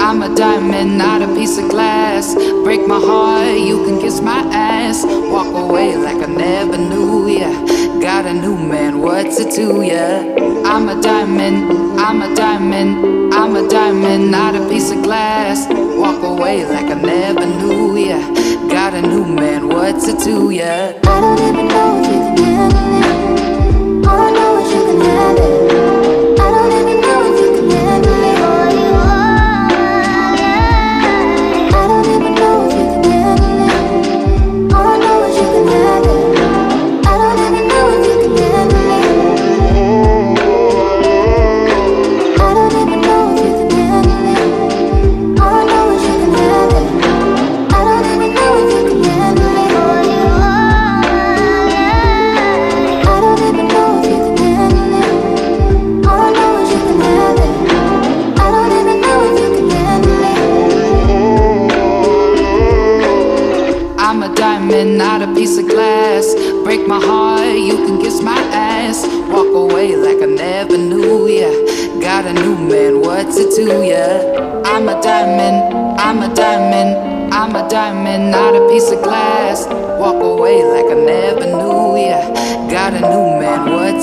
I'm a diamond, not a piece of glass. Break my heart, you can kiss my ass. Walk away like I never knew ya. Got a new man, what's it to ya? I'm a diamond, I'm a diamond, I'm a diamond, not a piece of glass. Walk away like I never knew ya. Got a new man, what's it to ya? I don't even know if you can handle it. All I know is you can have it. I don't even know if you can handle it. All you are, yeah. I don't even know if you can handle it. All I know is you can have it. I don't even know if you can handle it. I don't even know if you can handle it. All I know is you can have it. I don't even know if you can handle it. All you are, yeah. I don't even know if you can handle it. All I know is you can have it. I don't even know if you can handle it. I'm a diamond, not a piece of glass. Break my heart, you can kiss my ass. Walk away like I never knew ya. Got a new man, what's it to ya? I'm a diamond, I'm a diamond, I'm a diamond, not a piece of glass. Walk away like I never knew ya. Got a new man, what's